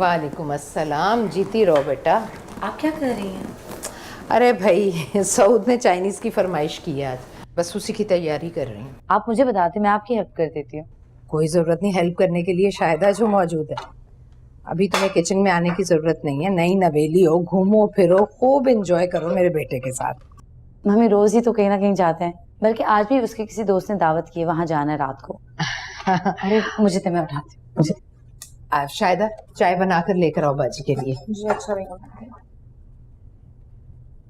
वालेकुम अस्सलाम। जीती रहो बेटा। आप क्या कर रही हैं? अरे भाई सऊद ने चाइनीज़ की फरमाइश की है आज, बस उसी की तैयारी कर रही हूँ। आप मुझे बताते, मैं आपकी हेल्प कर देती हूँ। कोई ज़रूरत नहीं हेल्प करने के लिए, शायदा जो मौजूद है। अभी तुम्हें किचन में आने की ज़रूरत नहीं है, नई नवेली हो, घूमो फिरो, खूब इंजॉय करो मेरे बेटे के साथ। हमें रोज ही तो कहीं ना कहीं जाते हैं, बल्कि आज भी उसके किसी दोस्त ने दावत की है, वहां जाना है रात को। अरे मुझे तो, मैं उठाती हूँ, मुझे। शायदा चाय बनाकर लेकर आओ बाजी के लिए। जी अच्छा रहेगा।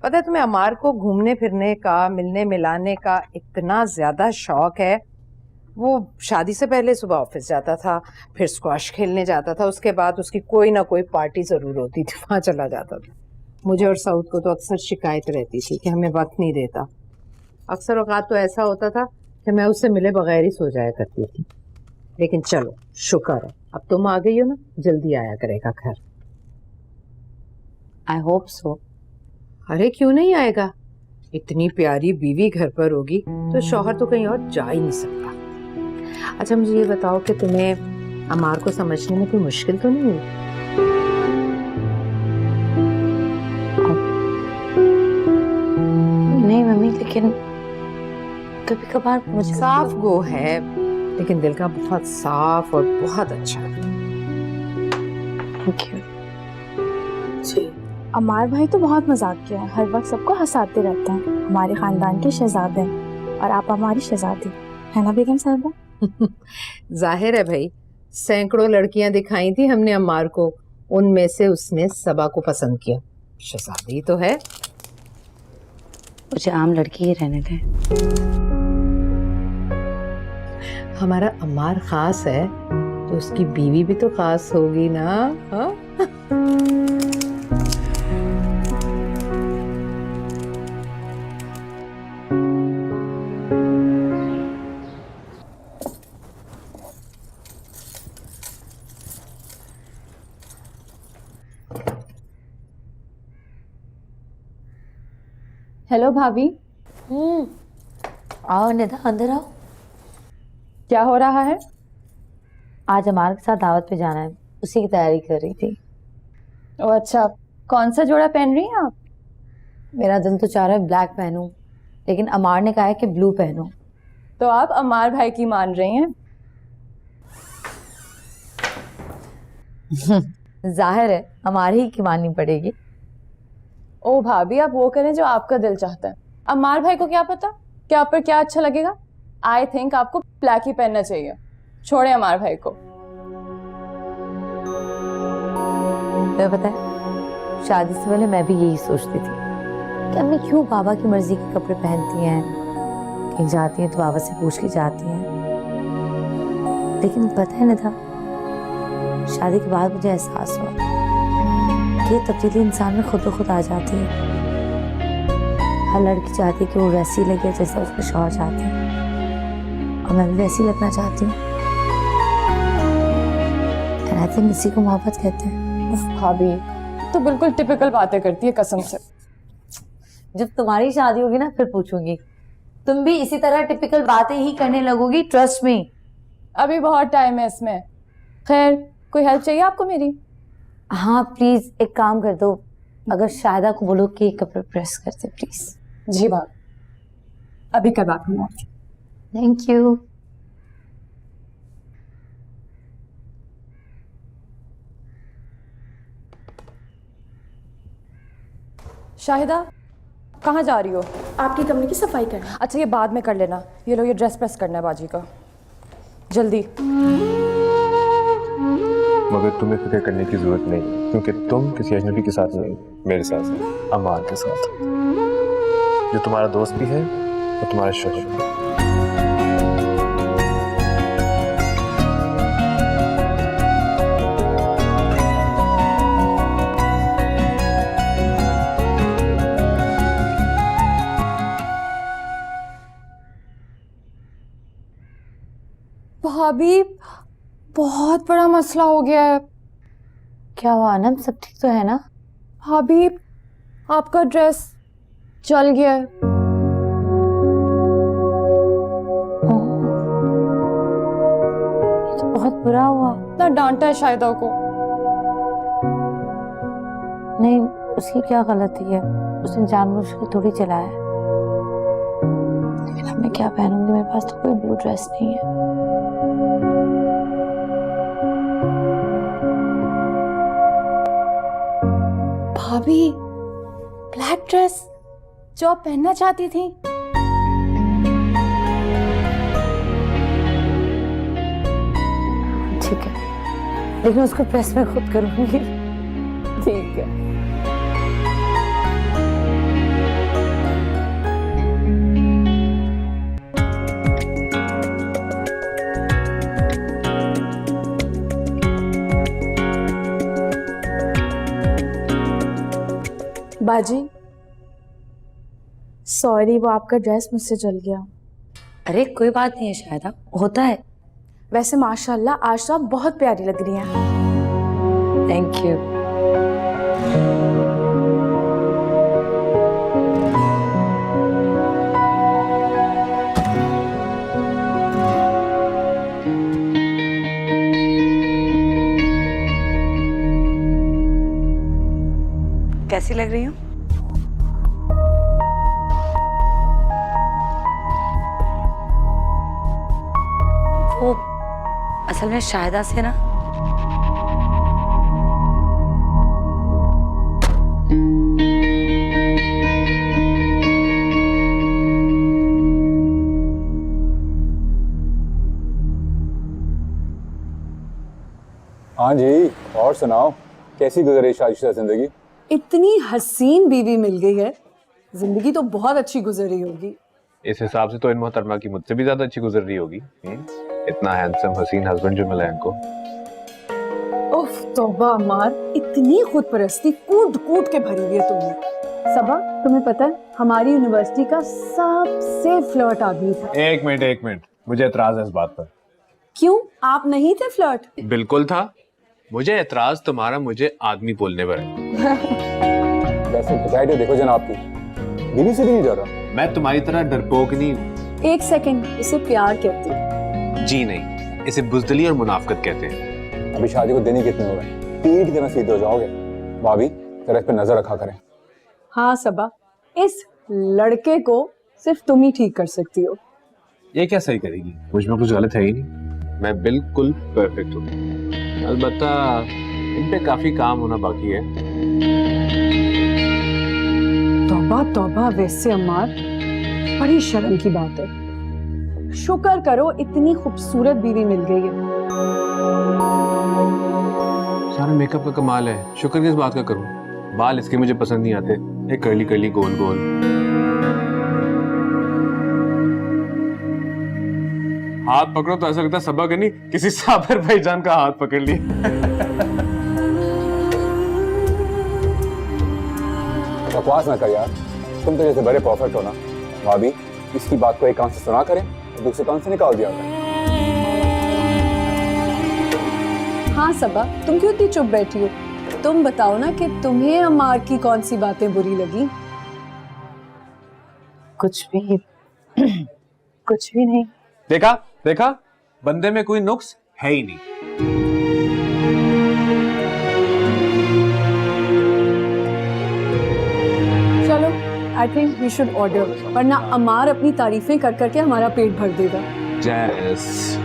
पता है तुम्हें, अमार को घूमने फिरने का, मिलने मिलाने का इतना ज्यादा शौक है। वो शादी से पहले सुबह ऑफिस जाता था, फिर स्क्वैश खेलने जाता था, उसके बाद उसकी कोई ना कोई पार्टी जरूर होती थी, वहां चला जाता था। मुझे और सऊद को तो अक्सर शिकायत रहती थी कि हमें वक्त नहीं देता। अक्सर औकात तो ऐसा होता था कि मैं उससे मिले बगैर ही सो जाया करती थी। लेकिन चलो शुक्र है, अब तुम आ गई हो ना, जल्दी आया करेगा घर। I hope so. अरे क्यों नहीं आएगा, इतनी प्यारी बीवी घर पर होगी तो शौहर तो कहीं और जा ही नहीं सकता। अच्छा मुझे ये बताओ कि तुम्हें अमार को समझने में कोई मुश्किल तो नहीं हुई? नहीं मम्मी, लेकिन कभी कभार मुझे साफ गो है, लेकिन दिल का बहुत साफ और बहुत अच्छा है। Thank you. जी, अमार भाई तो बहुत मजाकिया है, हर वक्त सबको हंसाते रहते हैं। हमारे खानदान के शहजादे हैं और आप हमारी शहजादी, है ना बेगम साहिबा? जाहिर है भाई, सैकड़ों लड़कियां दिखाई थी हमने अम्मार को, उनमें से उसने सबा को पसंद किया। शहजादी तो है। मुझे आम लड़की ही रहने दें। हमारा अम्मार खास है तो उसकी बीवी भी तो खास होगी ना। हाँ? हेलो भाभी। आओ निधा, अंदर आओ। क्या हो रहा है? आज अमार के साथ दावत पे जाना है, उसी की तैयारी कर रही थी। ओ अच्छा, कौन सा जोड़ा पहन रही हैं आप? मेरा दिल तो चाह रहा है ब्लैक पहनूं, लेकिन अमार ने कहा है कि ब्लू पहनो। तो आप अमार भाई की मान रही हैं? जाहिर है अमार ही की माननी पड़ेगी। ओ भाभी, आप वो करें जो आपका दिल चाहता है। अमार भाई को क्या पता कि आप पर क्या अच्छा लगेगा। आई थिंक आपको ब्लैक ही पहनना चाहिए। छोड़े अमार भाई को। तुम्हें पता है, शादी से पहले मैं भी यही सोचती थी कि अम्मी क्यों बाबा की मर्जी के कपड़े पहनती हैं, कहीं जाती हैं तो बाबा से पूछ के जाती हैं। लेकिन पता है निधा, शादी के बाद मुझे एहसास हुआ कि ये तब्दीली इंसान में खुद ब खुद आ जाती है। हर लड़की चाहती है कि वो वैसी लगे जैसा उसके शौहर चाहते हैं, और मैं भी वैसी लगना चाहती हूँ। And I think इसी को मोहब्बत कहते हैं। उफ भाभी, तो बिल्कुल टिपिकल बातें करती है कसम से। जब तुम्हारी शादी होगी ना फिर पूछूंगी, तुम भी इसी तरह टिपिकल बातें ही करने लगोगी, ट्रस्ट मी। अभी बहुत टाइम है इसमें। खैर, कोई हेल्प चाहिए आपको मेरी? हाँ प्लीज एक काम कर दो, अगर शायदा को बोलो कि कपड़े प्रेस कर दे प्लीज। जी भाभी, अभी करवाती हूँ। Thank you. शाहिदा, कहाँ जा रही हो? आपके कमरे की सफाई करना। अच्छा ये बाद में कर लेना, ये लो ये ड्रेस प्रेस करना है बाजी का, जल्दी। मगर तुम्हें फिक्र करने की जरूरत नहीं, क्योंकि तुम किसी अजनबी के साथ नहीं, मेरे साथ हो, अमार के साथ, जो तुम्हारा दोस्त भी है और तुम्हारा शौहर भी। भाभी, बहुत बड़ा मसला हो गया है। क्या हुआ आनंद, सब ठीक तो है ना? भाभी, आपका ड्रेस जल गया है। ये तो बहुत बुरा हुआ। इतना डांटा है शाहिदा को। नहीं, उसकी क्या गलती है? उसने जानबूझकर थोड़ी चलाया है। लेकिन अब मैं क्या पहनूंगी? मेरे पास तो कोई ब्लू ड्रेस नहीं है। भाभी, ब्लैक ड्रेस जो आप पहनना चाहती थी। ठीक है, लेकिन उसको प्रेस में खुद करूंगी। ठीक है। बाजी, सॉरी, वो आपका ड्रेस मुझसे जल गया। अरे कोई बात नहीं है, शायद होता है। वैसे माशाल्लाह आज तो आप बहुत प्यारी लग रही हैं। Thank you. कैसी लग रही हूँ? वो असल में शाहिदा से ना हाँ जी, और सुनाओ, कैसी गुजरी शादीशुदा जिंदगी? इतनी हसीन बीवी मिल गई है, जिंदगी तो बहुत अच्छी गुजरी होगी। इस हिसाब से तो इन मोहतरमा की मुझसे भी ज्यादा अच्छी गुजर रही होगी। इतना हैंडसम हसीन हस्बैंड जो मिला है इनको। उफ तौबा अम्मार, इतनी खुद परस्ती कूट कूट के भरी हुई है तुमने। सबा, तुम्हें पता है हमारी यूनिवर्सिटी का सबसे फ्लर्ट आदमी था। एक मिनट, मुझे एतराज है इस बात पर। क्यों, आप नहीं थे फ्लर्ट? बिल्कुल था। मुझे एतराज तुम्हारा मुझे आदमी बोलने पर है। वैसे बजाय देखो जनाब की, बीवी से भी नहीं डर रहा। मैं तुम्हारी तरह डरपोक नहीं हूँ। एक सेकंड, इसे प्यार कहते हैं। जी नहीं, इसे बुज़दिली और मुनाफकत कहते हैं। अभी शादी को दिन ही कितने हो गए, तीर की तरह सीधे हो जाओगे। भाभी जरा इस पे नजर रखा करें। हाँ सबा, इस लड़के को सिर्फ तुम ही ठीक कर सकती हो। ये क्या सही करेगी? मुझ में कुछ गलत है ही नहीं। मैं बिल्कुल परफेक्ट हूँ। अलबत्ता इन पे काफी काम होना बाकी है। तौबा तौबा, वैसे अम्मार बड़ी शर्म की बात है। शुक्र करो इतनी खूबसूरत बीवी मिल गई है। सारा मेकअप का कमाल है। शुक्र किस बात का करूं? बाल इसके मुझे पसंद नहीं आते, ये कर्ली कर्ली गोल गोल। हाथ पकड़ो तो ऐसा लगता है सबक नहीं, किसी साबर भाईजान का हाथ पकड़ ली। बकवास ना कर यार, तुम तो जैसे बड़े परफेक्ट हो ना। भाभी इसकी बात को एक कान से सुना करें और दूसरे कान से निकाल दिया करें। हाँ सबा, तुम क्यों इतनी चुप बैठी हो? तुम बताओ ना कि तुम्हें अम्मार की कौन सी बातें बुरी लगी? कुछ भी कुछ भी नहीं। देखा बंदे में कोई नुक्स है ही नहीं। चलो, I think we should order, वरना अम्मार अपनी तारीफें कर करके हमारा पेट भर देगा। जैस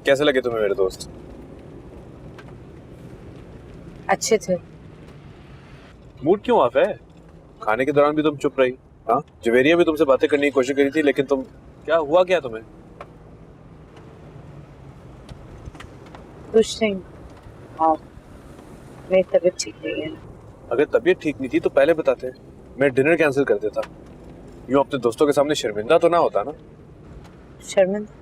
कैसे लगे तुम्हें मेरे दोस्त? अच्छे थे। मूड क्यों ऑफ है? खाने के दौरान भी तुम चुप रही। हाँ, जवेरिया भी तुमसे बातें करने की कोशिश करी थी, लेकिन तुम क्या हुआ क्या तुम्हें? कुछ नहीं। हाँ, मेरी तबीयत ठीक नहीं है। अगर तबीयत ठीक नहीं थी तो पहले बताते, मैं डिनर कैंसिल कर देता। यूं अपने दोस्तों के सामने शर्मिंदा तो ना होता ना। शर्मिंदा?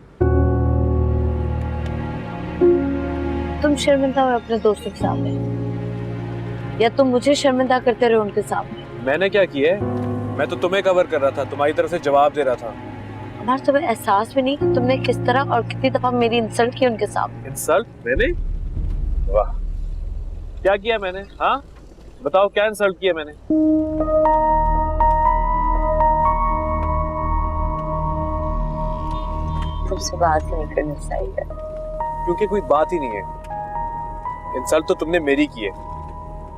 तुम शर्मिंदा हो अपने दोस्तों के सामने, या तुम मुझे शर्मिंदा करते रहे उनके सामने? मैंने क्या किया है? मैं तो तुम्हें कवर कर रहा था, तुम्हारी तरफ से जवाब दे रहा था। हमारा तुम्हें एहसास भी नहीं कि तुमने किस तरह और कितनी दफा मेरी इंसल्ट की उनके सामने। इंसल्ट मैंने? वाह, क्या किया मैंने? हाँ बताओ, क्या इंसल्ट किया मैंने? तुमसे बात ही नहीं करनी चाहिए, क्योंकि कोई बात ही नहीं है। इंसल्ट तो तुमने मेरी की है।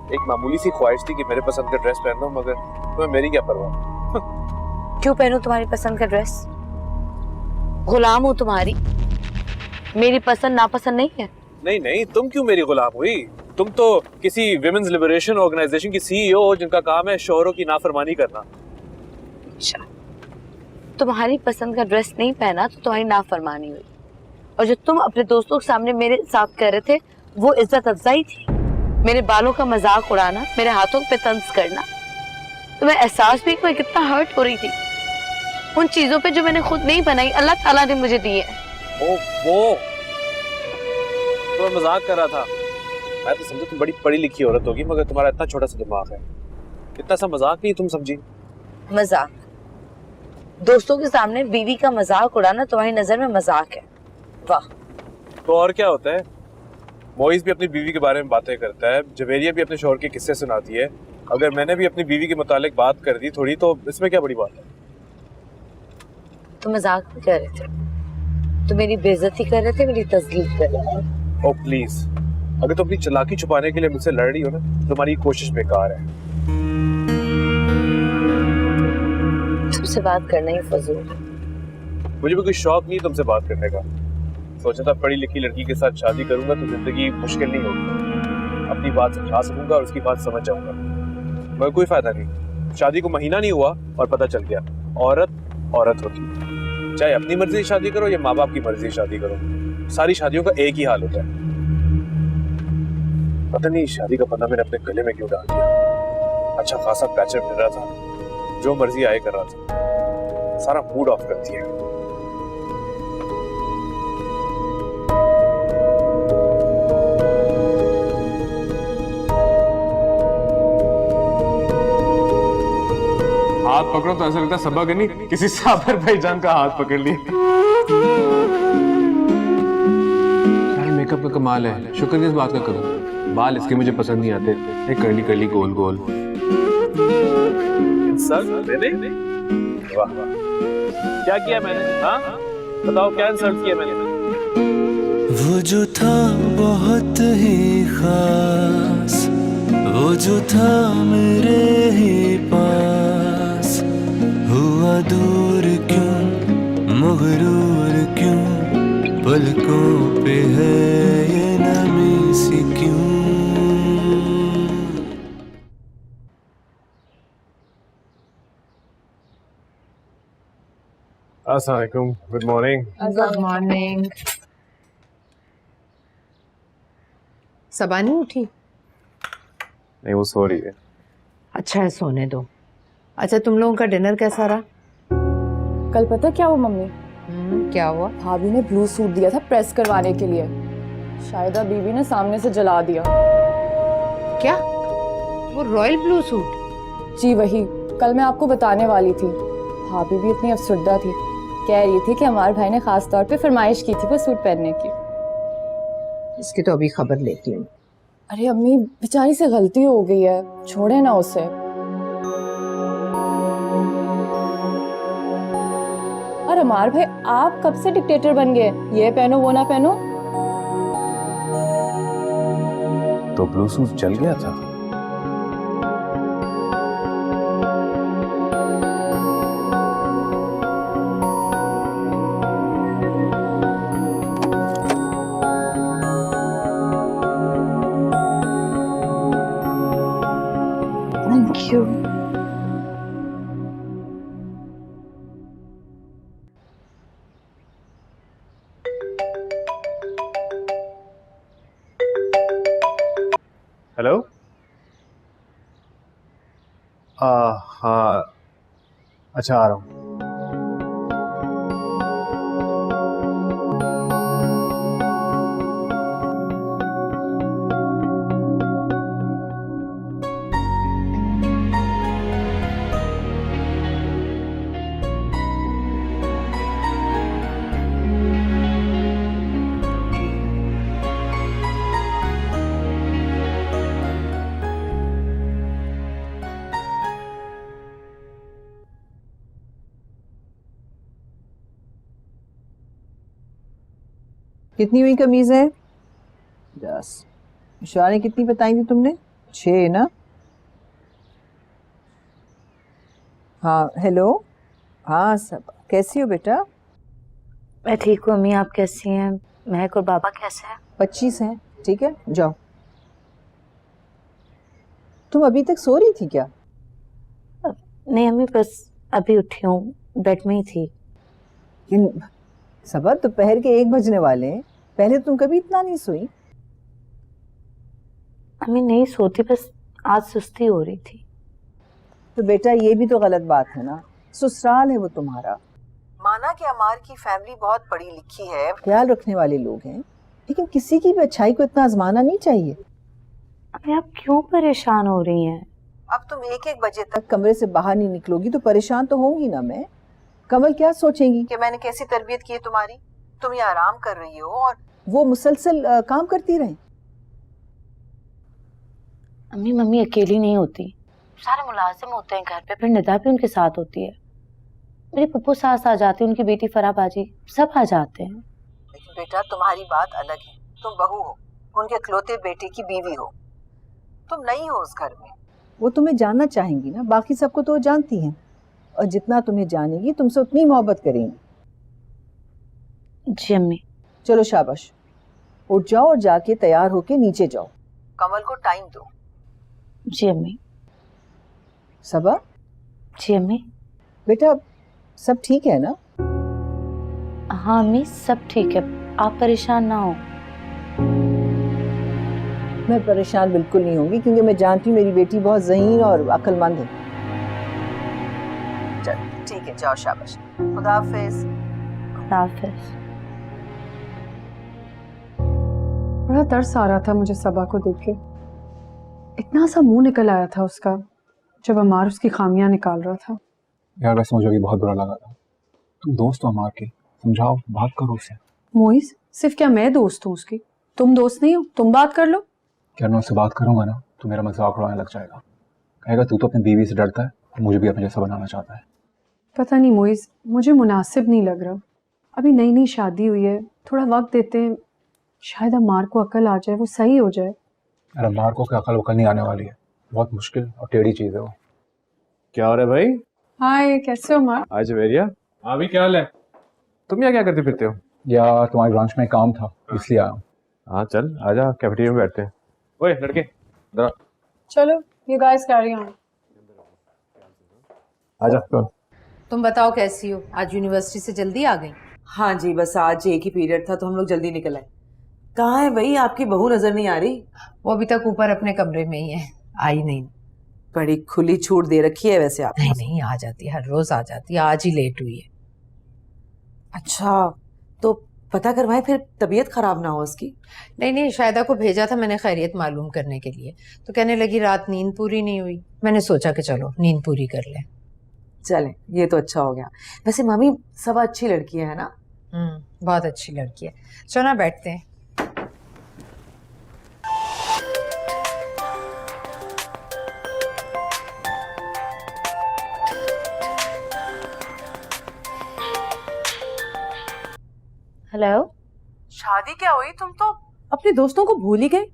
एक मामूली सी ख्वाहिश थी कि मेरे पसंद का ड्रेस पहन लो, मगर तुम्हें मेरी क्या परवाह। क्यों पहनूं तुम्हारी पसंद का ड्रेस? गुलाम हूँ तुम्हारी, मेरी पसंद नापसंद नहीं है। नहीं नहीं, तुम क्यों मेरी गुलाम हुई? तुम तो किसी विमेंस लिबरेशन ऑर्गेनाइजेशन की सीईओ हो, जिनका काम है शौहरों की नाफरमानी करना। अच्छा, तुम्हारी पसंद का ड्रेस नहीं पहना तो तुम्हारी नाफरमानी हुई, और जो तुम अपने दोस्तों के सामने मेरे साथ कर रहे थे वो इज्जत अफजाई थी। मेरे बालों का मजाक उड़ाना, मेरे हाथों पे तंज करना। तुम्हें एहसास भी मैं कितना हर्ट हो रही थी उन चीजों पे जो मैंने खुद नहीं बनाई, अल्लाह ताला ने मुझे दी है। ओ वो तो मैं मजाक कर रहा था। मैं तो समझा तुम बड़ी पढ़ी लिखी औरत होगी, मगर तुम्हारा इतना छोटा सा दिमाग है। इतना सा मजाक नहीं तुम समझी। मजाक? दोस्तों के सामने बीवी का मजाक उड़ाना तुम्हारी नजर में मजाक है? वाह। तो और क्या होता है? मोइज भी अपनी बीवी के बारे में बातें करता है, जवेरिया भी अपने शौहर के किस्से सुनाती है। अगर मैंने भी अपनी बीवी के मुतालिक बात कर दी थोड़ी, तो इसमें क्या बड़ी बात है? तुम मजाक भी कर रहे थे, तो मेरी बेइज्जती कर रहे थे, मेरी तजलील कर रहे थे। ओ प्लीज, अगर तुम अपनी चालाकी छुपाने के लिए मुझसे लड़ रही हो ना, तुम्हारी कोशिश बेकार है। तुमसे बात करना ही फजूल है। मुझे भी कोई शौक नहीं तुमसे बात करने का। सोचा था पढ़ी लिखी लड़की के साथ शादी करूंगा तो जिंदगी मुश्किल नहीं होगी, अपनी बात समझा सकूंगा और उसकी बात समझ जाऊंगा। मगर कोई फायदा नहीं, शादी को महीना नहीं हुआ और पता चल गया औरत औरत होती है। चाहे अपनी मर्जी से शादी करो या माँ बाप की मर्जी से शादी करो, सारी शादियों का एक ही हाल होता है। पता नहीं शादी का पता मैंने अपने गले में क्यों डाल दिया। अच्छा खासा पैचअप मिल रहा था, जो मर्जी आए कर रहा था, सारा मूड ऑफ कर दिया। हाथ पकड़ो तो ऐसा लगता है सबक नहीं, किसी साबर भाईजान का हाथ पकड़ लिया। यार मेकअप का कमाल है, शुक्र किस बात का करूं? बाल इसके मुझे पसंद नहीं आते, एक कर्ली कर्ली गोल गोल। इंसल्ट मैंने? वाह वाह, क्या किया मैंने? हाँ बताओ, क्या इंसल्ट किया मैंने? वो जो था बहुत ही खास, वो जो था मेरे ही पास, हुआ दूर क्यों, मगरूर क्यों, पलकों पे है ये नमी सी क्यों। अस्सलाम वालेकुम, good morning. Good morning. Saba नहीं उठी? नहीं, वो सो रही है। अच्छा है, सोने दो। अच्छा, तुम लोगों का डिनर कैसा रहा? कल पता क्या हुआ मम्मी? क्या हुआ? भाभी ने ब्लू सूट दिया था प्रेस करवाने के लिए, शायदा बीबी ने सामने से जला दिया। क्या? वो रॉयल ब्लू सूट? जी वही, कल मैं आपको बताने वाली थी। भाभी भी इतनी अफसरदा थी, कह रही थी कि हमारे भाई ने खास तौर पे फरमाइश की थी वो सूट पहनने की। इसकी तो अभी खबर लेती हूँ। अरे अम्मी, बेचारी से गलती हो गई है, छोड़े ना उसे। और अमार भाई, आप कब से डिक्टेटर बन गए? ये पहनो वो ना पहनो। तो ब्लू सूट जल गया था। Thank you. हेलो। हाँ, अच्छा आ रहा हूँ। कितनी हुई कमीजें? 10। शादी कितनी बताई थी तुमने? 6 ना? हाँ हेलो। हाँ सब कैसी हो बेटा? मैं ठीक हूँ अम्मी, आप कैसी हैं? महक और बाबा कैसे हैं? 25 हैं, ठीक है जाओ। तुम अभी तक सो रही थी क्या? नहीं अम्मी, बस अभी उठी हूँ, बेड में ही थी। सबा दोपहर के 1 बजने वाले हैं, पहले तुम कभी इतना नहीं सोई? अम्मी नहीं सोती, बस आज सुस्ती हो रही थी। तो बेटा ये भी तो गलत बात है ना, ससुराल है वो तुम्हारा। माना कि अमार की फैमिली बहुत पढ़ी लिखी है, ख्याल रखने वाले लोग हैं, लेकिन किसी की भी अच्छाई को इतना आजमाना नहीं चाहिए। अम्मी आप क्यों परेशान हो रही हैं? अब तुम 1-1 बजे तक कमरे से बाहर नहीं निकलोगी तो परेशान तो होंगी ना मैं। कमल क्या सोचेंगी कि मैंने कैसी तरबियत की है तुम्हारी, तुम ये आराम कर रही हो और वो मुसलसल काम करती रहे। अम्मी मम्मी अकेली नहीं होती, सारे मुलाजिम होते हैं घर पे, फिर निदा भी उनके साथ होती है। मेरे पप्पू सास आ जाते हैं, उनकी बेटी फराह बाजी सब आ जाते हैं। लेकिन बेटा तुम्हारी बात अलग है, तुम बहू हो, उनके इकलौते बेटे की बीवी हो, तुम नहीं हो उस घर में। वो तुम्हें जानना चाहेंगी ना, बाकी सबको तो वो जानती हैं, और जितना तुम्हें जानेगी तुमसे उतनी मोहब्बत करेंगी। जी अम्मी। चलो शाबाश, उठ जाओ और जाके तैयार होके नीचे जाओ, कमल को टाइम दो। जी अम्मी। सबा। जी अम्मी। बेटा सब ठीक है ना? हाँ अम्मी सब ठीक है, आप परेशान ना हो। मैं परेशान बिल्कुल नहीं होंगी, क्योंकि मैं जानती हूँ मेरी बेटी बहुत ज़हीन और अक्लमंद है। चल ठीक है जाओ, शाबाश, खुदा हाफिज। खुदा हाफिज। बड़ा तरस आ रहा था मुझे सबा को देख के, इतना सा मुंह निकल आया था उसका जब अमार उसकी खामियां निकाल रहा था। यार वैसे मुझे भी बहुत बुरा लगा था। तुम दोस्त हो अमार के, समझाओ, बात करो उससे। मोइस सिर्फ क्या मैं दोस्त हूँ उसकी, तुम दोस्त नहीं हो, तुम बात कर लो। क्या मैं उससे बात करूंगा ना तो मेरा मजाक उड़ाने लग जाएगा, कहेगा तू तो अपनी बीवी से डरता है, मुझे भी अपने जैसा बनाना चाहता है। पता नहीं मोइस, मुझे मुनासिब नहीं लग रहा, अभी नई नई शादी हुई है, थोड़ा वक्त देते हैं, शायद अमार को अकल आ जाए, वो सही हो जाए। यार अमार को क्या अकल वकल नहीं आने वाली है, बहुत मुश्किल और टेढ़ी चीज है वो। क्या हो रहा है भाई? हाय कैसे हो अमार? आज मेरिया। हाँ भी क्या हाल है? तुम यहाँ क्या करते फिरते हो? यार तुम्हारे ब्रांच में काम था इसलिए आया हूँ। हाँ चल आजा, कैफेटेरिया में बैठते हैं। ओए लड़के जरा चलो यू गाइस कैरी ऑन। आजा। तुम बताओ कैसी हो? आज यूनिवर्सिटी से जल्दी आ गई? हाँ जी, बस आज एक ही पीरियड था तो हम लोग जल्दी निकल आए। कहाँ है भाई आपकी बहू, नजर नहीं आ रही? वो अभी तक ऊपर अपने कमरे में ही है, आई नहीं। बड़ी खुली छूट दे रखी है वैसे आप। नहीं नहीं आ जाती है, हर रोज आ जाती है, आज ही लेट हुई है। अच्छा तो पता करवाएं फिर तबीयत खराब ना हो उसकी। नहीं नहीं, शायदा को भेजा था मैंने खैरियत मालूम करने के लिए, तो कहने लगी रात नींद पूरी नहीं हुई। मैंने सोचा कि चलो नींद पूरी कर ले। चले ये तो अच्छा हो गया। वैसे मामी सब अच्छी लड़की है ना? बहुत अच्छी लड़की है। चलो ना बैठते हैं। हेलो। शादी क्या हुई, तुम तो अपने दोस्तों को भूल ही गए।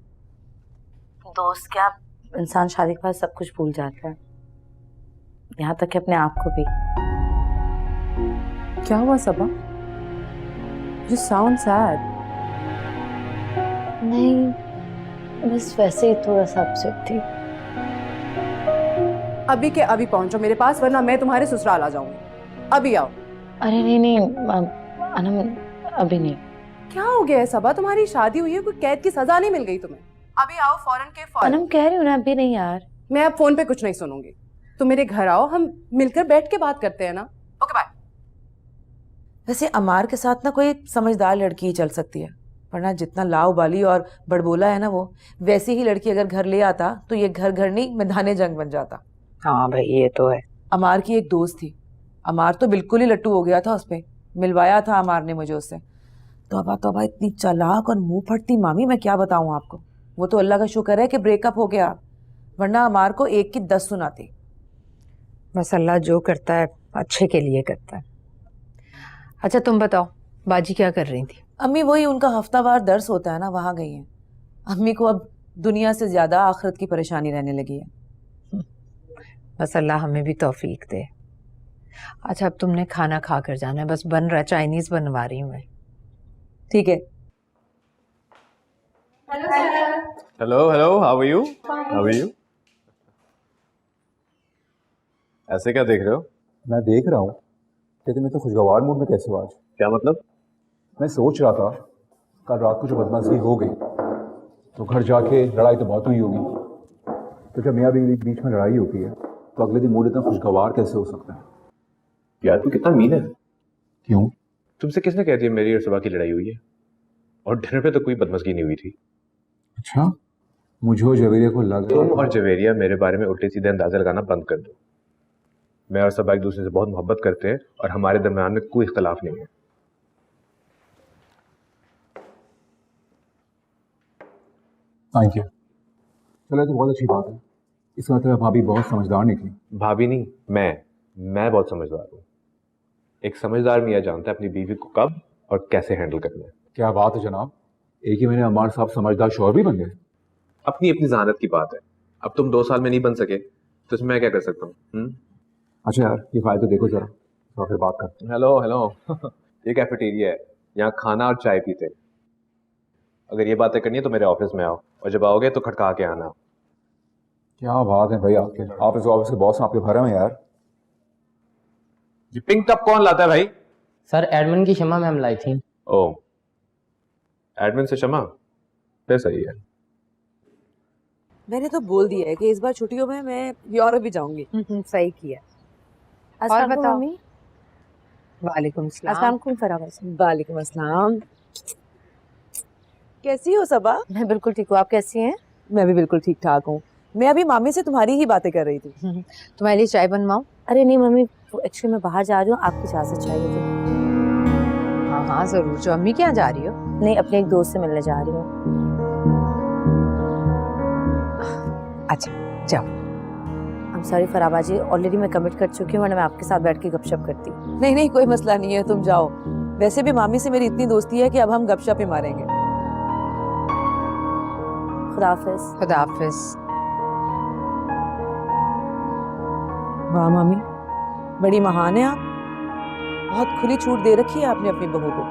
दोस्त क्या, इंसान शादी के बाद सब कुछ भूल जाता है, यहाँ तक कि अपने आप को भी। क्या हुआ सबा? You sound sad. नहीं बस वैसे ही थोड़ा सा अपसेट थी। अभी के अभी पहुंचो मेरे पास, वरना मैं तुम्हारे ससुराल आ जाऊंगी। अभी आओ। अरे नहीं नहीं अनम, अभी नहीं। क्या हो गया है सबा, तुम्हारी शादी हुई है, कोई कैद की सजा नहीं मिल गई तुम्हें? अभी आओ फौरन के फौरन। सनम कह रही हूँ ना, अभी नहीं यार। मैं अब फोन पे कुछ नहीं सुनूंगी, तुम मेरे घर आओ, हम मिलकर बैठ के बात करते हैं ना। Okay bye. वैसे अमार के साथ ना कोई समझदार लड़की ही चल सकती है, वरना जितना लाउबाली और बड़बोला है ना वो, वैसी ही लड़की अगर घर ले आता तो ये घर घर नहीं मैदाने जंग बन जाता। हाँ भाई ये तो है। अमार की एक दोस्त थी, अमार तो बिल्कुल ही लट्टू हो गया था उस पे, मिलवाया था अमार ने मुझे उससे। तौबा इतनी चालाक और मुंह फटती मामी, मैं क्या बताऊं आपको। वो तो अल्लाह का शुक्र है कि ब्रेकअप हो गया, वरना अमार को 1 की 10 सुनाती। बस अल्लाह जो करता है अच्छे के लिए करता है। अच्छा तुम बताओ, बाजी क्या कर रही थी? अम्मी वही उनका हफ्तावार दर्स होता है ना, वहां गई हैं। अम्मी को अब दुनिया से ज्यादा आखिरत की परेशानी रहने लगी है। बस अल्लाह हमें भी तौफीक दे। अच्छा अब तुमने खाना खा कर जाना है, बस बन रहा है, चाइनीज बनवा रही हूँ मैं। ठीक है। Hello hello, how are you? How are you? ऐसे क्या देख रहे हो? मैं देख रहा हूँ कि तुम इतने खुशगवार मूड में कैसे हो आज? क्या मतलब? मैं सोच रहा था कल रात को जो बदमाशी हो गई तो घर जाके लड़ाई तो बहुत हुई होगी, तो जब मियाँ बीवी के बीच में लड़ाई होती है तो अगले दिन मूड इतना खुशगवार कैसे हो सकता है? यार तू कितना मीन है। क्यों? तुमसे किसने कह दिया मेरी और सबा की लड़ाई हुई है? और डिनर पे तो कोई बदमशगी नहीं हुई थी। अच्छा, मुझे और जवेरिया को लग तुम और जवेरिया मेरे बारे में उल्टे सीधे अंदाजा लगाना बंद कर दो। मैं और सबा एक दूसरे से बहुत मोहब्बत करते हैं और हमारे दरमियान में कोई इख्तलाफ नहीं है। Thank you. चलो तो बहुत अच्छी बात है, इसका मतलब भाभी बहुत समझदार निकली। भाभी नहीं, मैं बहुत समझदार हूँ। एक समझदार मियाँ जानता है अपनी बीवी को कब और कैसे हैंडल करना है। क्या बात है जनाब, एक ही महीने अमार साहब समझदार शौहर भी बन गए। अपनी अपनी जहानत की बात है। अब तुम 2 साल में नहीं बन सके तो इसमें मैं क्या कर सकता हूँ? अच्छा यार ये फाइल तो देखो जरा, तो फिर बात करते हैं। हेलो हेलो ये कैफेटेरिया है, यहाँ खाना और चाय पीते हैं। अगर ये बातें करनी है तो मेरे ऑफिस में आओ, और जब आओगे तो खटका के आना। क्या बात है भाई आपके, आप इस ऑफिस के बॉस आपके भरे में यार। ये पिंक कप कौन लाता है भाई? सर एडमिन की शमा मैम लाई थी। ओ, एडमिन से क्षमा, फिर सही है। मैंने तो बोल दिया है कि इस बार छुट्टियों में मैं यूरोप भी जाऊंगी। सही किया। अस्सलाम बताओ। वालेकुम मम्मी। वालेकुम सलाम। अस्सलाम वालेकुम फरावा। वालेकुम अस्सलाम। कैसी हो सबा? मैं बिल्कुल ठीक हूँ, आप कैसी हैं? मैं भी बिल्कुल ठीक ठाक हूँ। मैं अभी मामी से तुम्हारी ही बातें कर रही थी। तुम्हारे लिए चाय बनवाऊं? अरे नहीं मम्मी, एक्चुअली मैं बाहर जा रही हूँ, आपकी इजाजत चाहिए थी। हाँ हाँ जरूर। जो अम्मी क्या जा रही हो? नहीं, अपने एक दोस्त से मिलने जा रही हूँ। अच्छा जाओ। I'm sorry फराबा जी, ऑलरेडी मैं कमिट कर चुकी हूँ, वरना मैं आपके साथ बैठ के गपशप करती। नहीं नहीं कोई मसला नहीं है, तुम जाओ। वैसे भी मामी से मेरी इतनी दोस्ती है कि अब हम गपशप ही मारेंगे। खुदाफिज। खुदाफिज। वाह मामी, बड़ी महान है आप। बहुत खुली छूट दे रखी है आपने अपनी बहू को।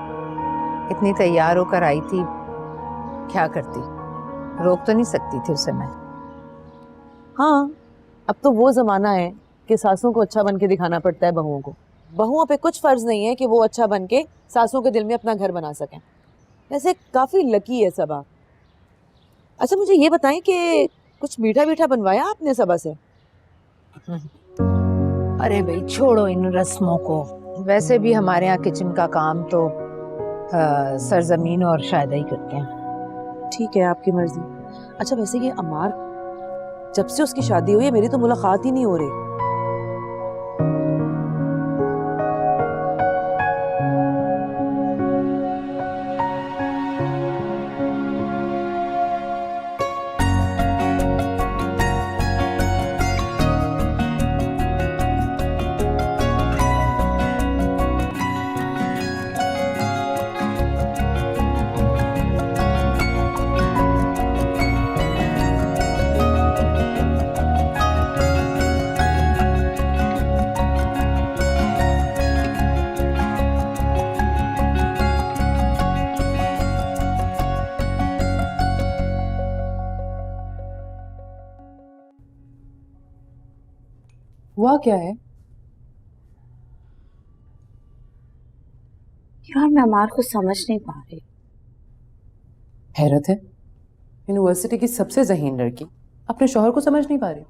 इतनी तैयार होकर आई थी, क्या करती, रोक तो नहीं सकती थी उसे मैं। हाँ, अब तो वो जमाना है कि सासों को अच्छा बन के दिखाना पड़ता है बहुओं को। बहुओं पे कुछ फर्ज नहीं है कि वो अच्छा बन के सासों के दिल में अपना घर बना सकें। वैसे काफी लकी है सबा। अच्छा मुझे ये बताएं कि कुछ मीठा मीठा बनवाया आपने सबा से? अरे भाई छोड़ो इन रस्मों को, वैसे भी हमारे यहाँ किचन का काम तो सरजमीन और शायद ही करते हैं। ठीक है आपकी मर्जी। अच्छा वैसे ये अमार, जब से उसकी शादी हुई है मेरी तो मुलाकात ही नहीं हो रही। हुआ क्या है? यार मैं अमार को समझ नहीं पा रही। हैरत है, यूनिवर्सिटी की सबसे ज़हीन लड़की अपने शौहर को समझ नहीं पा रही।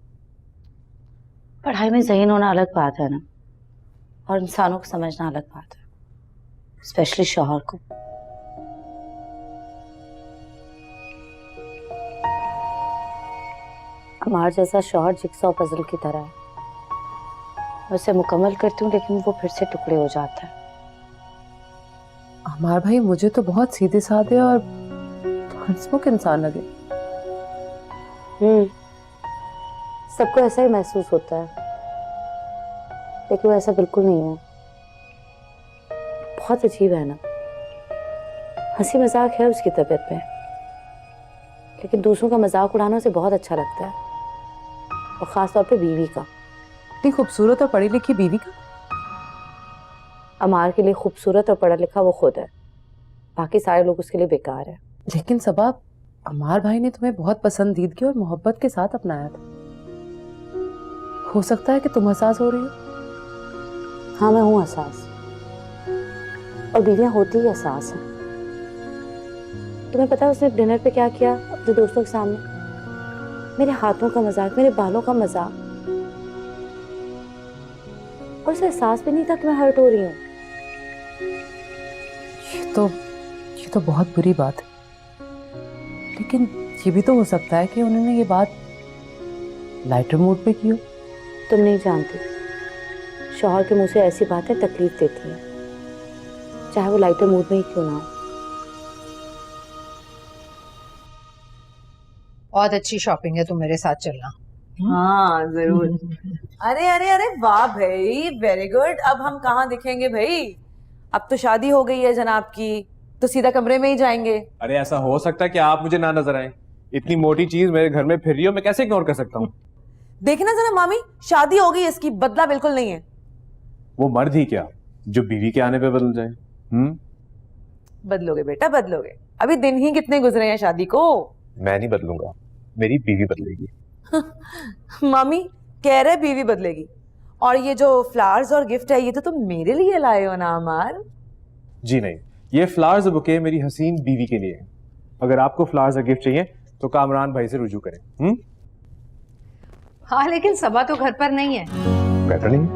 पढ़ाई में ज़हीन होना अलग बात है ना, और इंसानों को समझना अलग बात है, स्पेशली शौहर को। हमारा जैसा शौहर जिक्सॉ पजल की तरह है, मैं उसे मुकम्मल करती हूँ लेकिन वो फिर से टुकड़े हो जाता है। अमार भाई मुझे तो बहुत सीधे साधे और हंसमुख इंसान लगे। सबको ऐसा ही महसूस होता है, लेकिन वो ऐसा बिल्कुल नहीं है। बहुत अजीब है ना, हंसी मजाक है उसकी तबीयत में, लेकिन दूसरों का मजाक उड़ाना उसे बहुत अच्छा लगता है, और खास तौर पे बीवी का। इतनी खूबसूरत और पढ़ी लिखी बीवी का? अमार के लिए खूबसूरत और पढ़ा लिखा वो खुद है, बाकी सारे लोग उसके लिए बेकार है। लेकिन सबा, अमार भाई ने तुम्हें बहुत पसंदीदगी और मोहब्बत के साथ अपनाया था। हो सकता है कि तुम हसास हो रही हो। हाँ, मैं हूँ हसास, और बीवियां होती ही हसास हैं। तुम्हें पता है उसने डिनर पे क्या किया अपने दोस्तों के सामने? मेरे हाथों का मजाक, मेरे बालों का मजाक, और उसे एहसास भी नहीं था कि मैं हर्ट हो रही हूँ। ये तो बहुत बुरी बात है, लेकिन ये भी तो हो सकता है कि उन्होंने ये बात लाइटर मूड पे की हो। तुम नहीं जानती, शौहर के मुंह से ऐसी बातें तकलीफ देती हैं, चाहे वो लाइटर मूड में ही क्यों ना हो। बहुत अच्छी शॉपिंग है, तुम मेरे साथ चलना। हाँ जरूर। अरे अरे अरे वाह भाई, वेरी गुड। अब हम कहाँ दिखेंगे भाई? अब तो शादी हो गई है जनाब की, तो सीधा कमरे में ही जाएंगे। अरे ऐसा हो सकता है कि आप मुझे ना नजर आए? इतनी मोटी चीज मेरे घर में फिर रही हो, मैं कैसे इग्नोर कर सकता हूँ? देखना जरा मामी, शादी हो गई, इसकी बदला बिल्कुल नहीं है। वो मर्द ही क्या जो बीवी के आने पे बदल जाए। बदलोगे बेटा, बदलोगे। अभी दिन ही कितने गुजरे हैं शादी को। मैं नहीं बदलूंगा, मेरी बीवी बदलेगी। मामी कह रहे बीवी बदलेगी, और ये जो फ्लावर्स और गिफ्ट है ये तो तुम मेरे लिए लाए हो ना अमार? जी नहीं, ये फ्लावर्स बुके मेरी हसीन बीवी के लिए है। अगर आपको फ्लावर्स और गिफ्ट चाहिए तो कामरान भाई से रुजू करें। हाँ, लेकिन सबा तो घर पर नहीं है। बेटर नहीं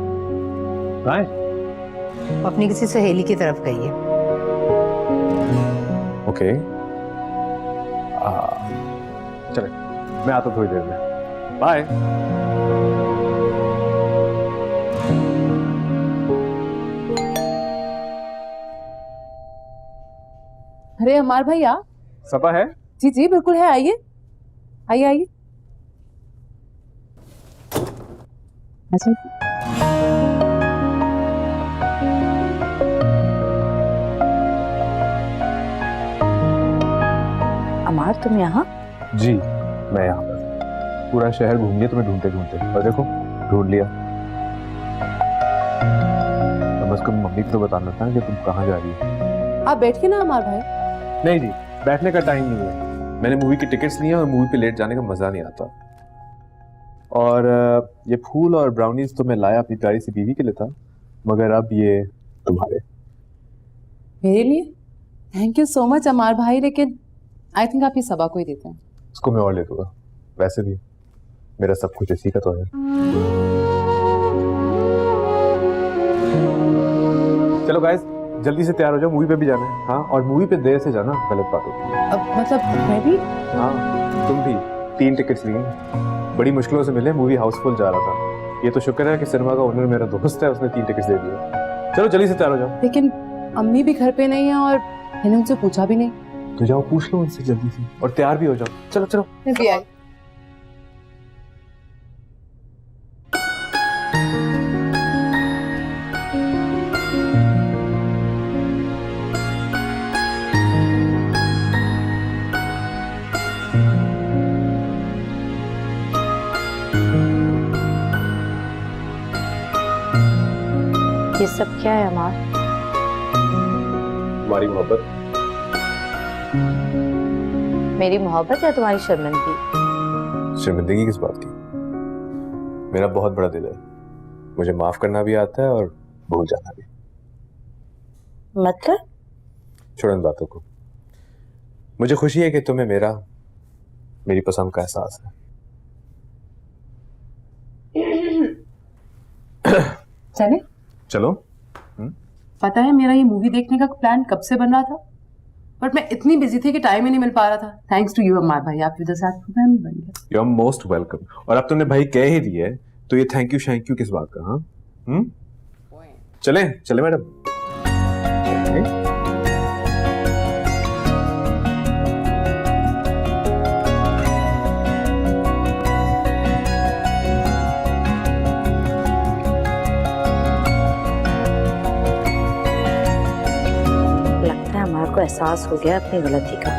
कहाँ है? वो अपनी किसी सहेली की तरफ गई है। ओके, चले, मैं आता हूँ थोड़ी देर में। बाय। अरे अमार भाई आप? सपा है? जी जी बिल्कुल है, आइए आइए आइए। अमार तुम यहाँ? जी मैं यहाँ पर पूरा शहर घूम लिया तुम्हें ढूंढते ढूंढते, और देखो ढूंढ लिया। तो बस तुम मम्मी को तो बताना था कि तुम कहाँ जा रही हो। आप बैठिए ना अमार भाई। नहीं जी, बैठने का टाइम नहीं है। मैंने मूवी की टिकट्स लिए और मूवी पे लेट जाने का मजा नहीं आता। और ये फूल और ब्राउनीज तो मैं लाया अपनी प्यारी सी बीवी के लिए था, मगर अब ये तुम्हारे। मेरे लिए? थैंक यू सो मच अमार भाई, लेकिन आई थिंक आप ये सबा को ही देते हैं। उसको मैं और ले दूंगा, वैसे भी मेरा सब कुछ इसी का तो है। चलो गाइस, जल्दी से तैयार हो जाओ, मूवी पे भी जाना है। हाँ, और मूवी पे देर से जाना गलत बात होती है। अब मतलब मैं भी? हाँ तुम भी। 3 टिकट्स लिए, बड़ी मुश्किलों से मिले, मूवी हाउसफुल जा रहा था। ये तो शुक्र है कि सिनेमा का ओनर मेरा दोस्त है, उसने 3 टिकट्स दे दिए। चलो जल्दी से तैयार हो जाओ। लेकिन अम्मी भी घर पे नहीं है और मैंने उनसे पूछा भी नहीं। तो जाओ पूछ लो उनसे जल्दी से, और तैयार भी हो जाओ। चलो चलो। मैं भी आई। ये सब क्या है अमार? हमारी मोहब्बत। मेरी मोहब्बत या तुम्हारी शर्मिंदगी? शर्मिंदगी किस बात की? मेरा बहुत बड़ा दिल है, मुझे माफ करना भी आता है और भूल जाना भी। मतलब? छोड़ो इन बातों को। मुझे खुशी है कि तुम्हें मेरा मेरी पसंद का एहसास है। चले? चलो। पता है मेरा ये मूवी देखने का प्लान कब से बन रहा था, बट मैं इतनी बिजी थी कि टाइम ही नहीं मिल पा रहा था। थैंक्स टू यू अम्मार भाई, आपकी वजह से आज प्रोग्राम ही बन गया। You are most welcome. और अब तुमने भाई कह ही दिया है तो ये थैंक यू किस बात का? हाँ चले चले मैडम। लगता है हमारे को एहसास हो गया अपनी गलती का।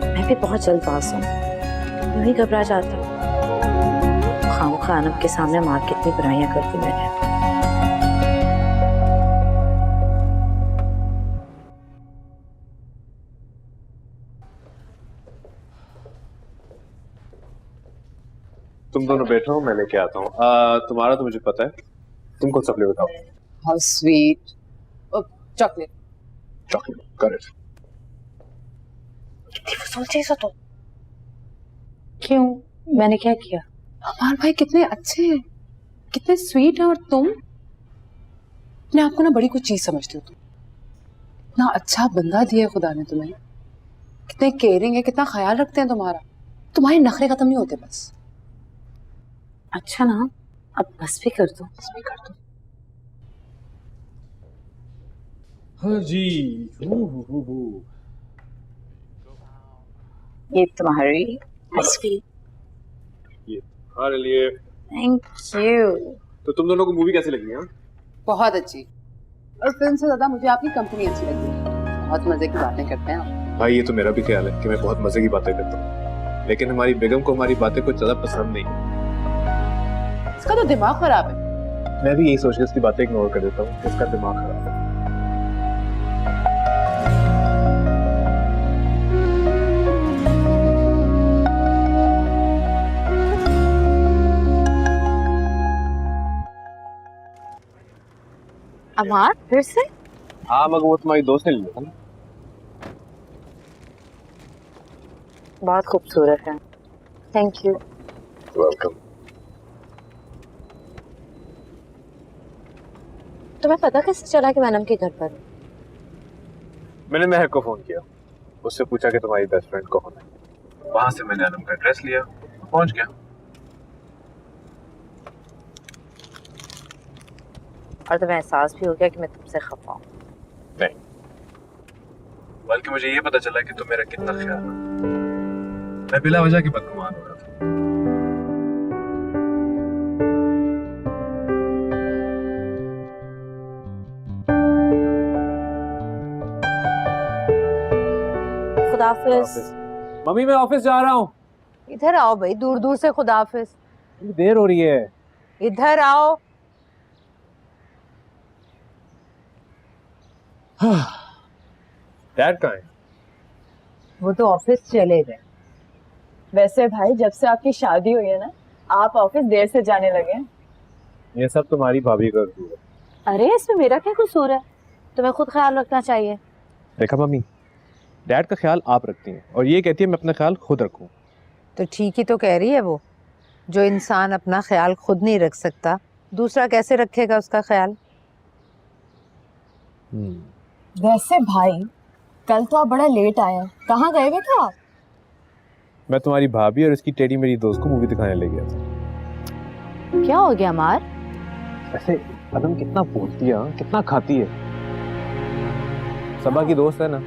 मैं भी बहुत जल्दबाज हूँ, यूं ही घबरा जाता हूँ। खामखा आनम के सामने मार कितनी बुराइयां करती मैंने। तुम दोनों बैठो, मैं लेके आता हूँ। तुम्हारा तो मुझे पता है, तुम कौन सा फ्लेवर बताओ? How sweet. Chocolate. Chocolate, correct. कितनी फजूल चीज़ हो तुम। क्यों, मैंने क्या किया? अमार भाई कितने अच्छे हैं, कितने स्वीट हैं, और तुम अपने आप को ना बड़ी कुछ चीज समझती हो। तुम इतना अच्छा बंदा दिया है खुदा ने तुम्हें, कितने केयरिंग है, कितना ख्याल रखते हैं तुम्हारा। तुम्हारे नखरे खत्म नहीं होते बस। अच्छा ना, अब बस भी कर दो। हाँ जी। ये तुम्हारी आइसक्रीम। ये तुम्हारे लिए। Thank you. तो तुम दोनों को मूवी कैसी लगी? हाँ बहुत अच्छी, और फिल्म से ज्यादा मुझे आपकी कंपनी अच्छी लगी। बहुत मजे की बातें करते हैं आप। भाई ये तो मेरा भी ख्याल है कि मैं बहुत मजे की बातें करता हूँ, लेकिन हमारी बेगम को हमारी बातें कुछ ज्यादा पसंद नहीं। इसका तो दिमाग खराब है। मैं भी यही सोच के उसकी बातें इग्नोर कर देता हूँ, इसका दिमाग खराब है। अमार फिर से? हाँ मगर वो तुम्हारी दोस्त ने लिया था ना। बहुत खूबसूरत है, थैंक यू। वेलकम। तुम्हें पता कैसे चला कि मैं अनम के घर पर हूँ? मैंने महक को फोन किया, उससे पूछा कि तुम्हारी बेस्ट फ्रेंड कौन है। वहां से मैंने अनम का एड्रेस लिया, पहुंच गया। और तुम्हें एहसास भी हो गया कि मैं तुमसे खफा हूँ? नहीं, बल्कि मुझे ये पता चला कि तुम मेरा कितना ख्याल रखते हो। मैं बिला वजह की बदगुमान हो रहा था। खुदाफिज। मम्मी मैं ऑफिस जा रहा हूँ। इधर आओ भाई, दूर दूर से खुदाफिज। देर हो रही है। इधर आओ। डैड कहाँ है? वो तो ऑफिस चले गए। वैसे भाई जब से आपकी शादी हुई है ना, आप ऑफिस देर से जाने लगे हैं। ये सब तुम्हारी भाभी कर दी है। अरे इसमें मेरा क्या कसूर है? तुम्हें खुद ख्याल रखना चाहिए। देखा मम्मी, डैड का ख्याल आप रखती हैं और ये कहती है मैं अपना ख्याल खुद रखूं। तो ठीक ही तो कह रही है वो। जो इंसान अपना ख्याल खुद नहीं रख सकता, दूसरा कैसे रखेगा उसका ख्याल? वैसे भाई कल तो आप बड़ा लेट आए हैं, कहाँ गए हुए थे आप? मैं तुम्हारी भाभी और इसकी टेडी मेरी दोस्त को मूवी दिखाने ले गया था। क्या हो गया मार? ऐसे अदम कितना बोलती है, कितना खाती है। सबा की दोस्त है ना,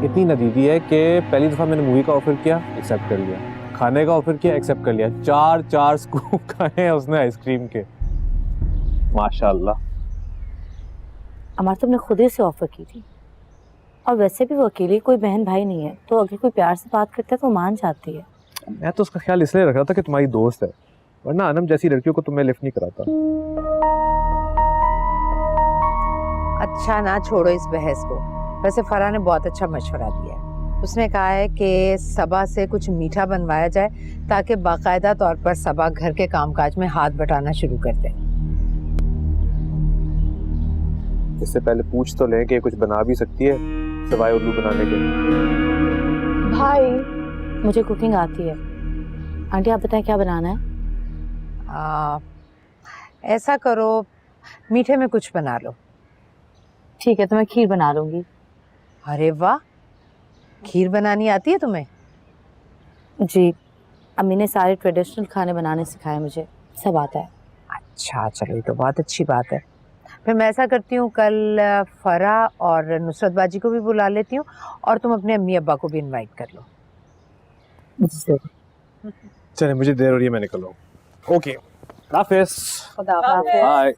इतनी नदीदी है कि पहली दफा मैंने मूवी का ऑफर किया, एक्सेप्ट कर लिया। खाने का ऑफर किया, एक्सेप्ट कर लिया। 4 स्कूप खाए हैं उसने आइसक्रीम के। माशाल्लाह। अमर तुमने खुद ही से ऑफर की थी, और वैसे भी वो अकेली कोई बहन भाई नहीं है, तो अगर कोई प्यार से बात करता है तो मान जाती है। मैं तो उसका ख्याल इसलिए रख रहा था कि तुम्हारी दोस्त है, वरना अनम जैसी लड़कियों को तुम्हें लिफ्ट नहीं कराता। अच्छा ना, छोड़ो इस बहस को। वैसे फरा ने बहुत अच्छा मशवरा दिया है। उसने कहा है कि सबा से कुछ मीठा बनवाया जाए ताकि बाकायदा तौर पर सबा घर के कामकाज में हाथ बटाना शुरू कर दे। इससे पहले पूछ तो लें कि कुछ बना भी सकती है सिवाय उल्लू बनाने के। भाई मुझे कुकिंग आती है। आंटी आप बताएं क्या बनाना है? ऐसा करो, मीठे में कुछ बना लो। ठीक है, तो मैं खीर बना लूंगी। अरे वाह, खीर बनानी आती है तुम्हें? जी, अम्मी ने सारे ट्रेडिशनल खाने बनाने सिखाए मुझे, सब आता है। अच्छा चलो, ये तो बहुत अच्छी बात है। फिर मैं ऐसा करती हूँ, कल फराह और नुसरत बाजी को भी बुला लेती हूँ और तुम अपने अम्मी अब्बा को भी इनवाइट कर लो। चले, मुझे देर हो रही है, मैं निकल रहा हूँ। ओके, हाफिज। खुदा हाफिज। बाय।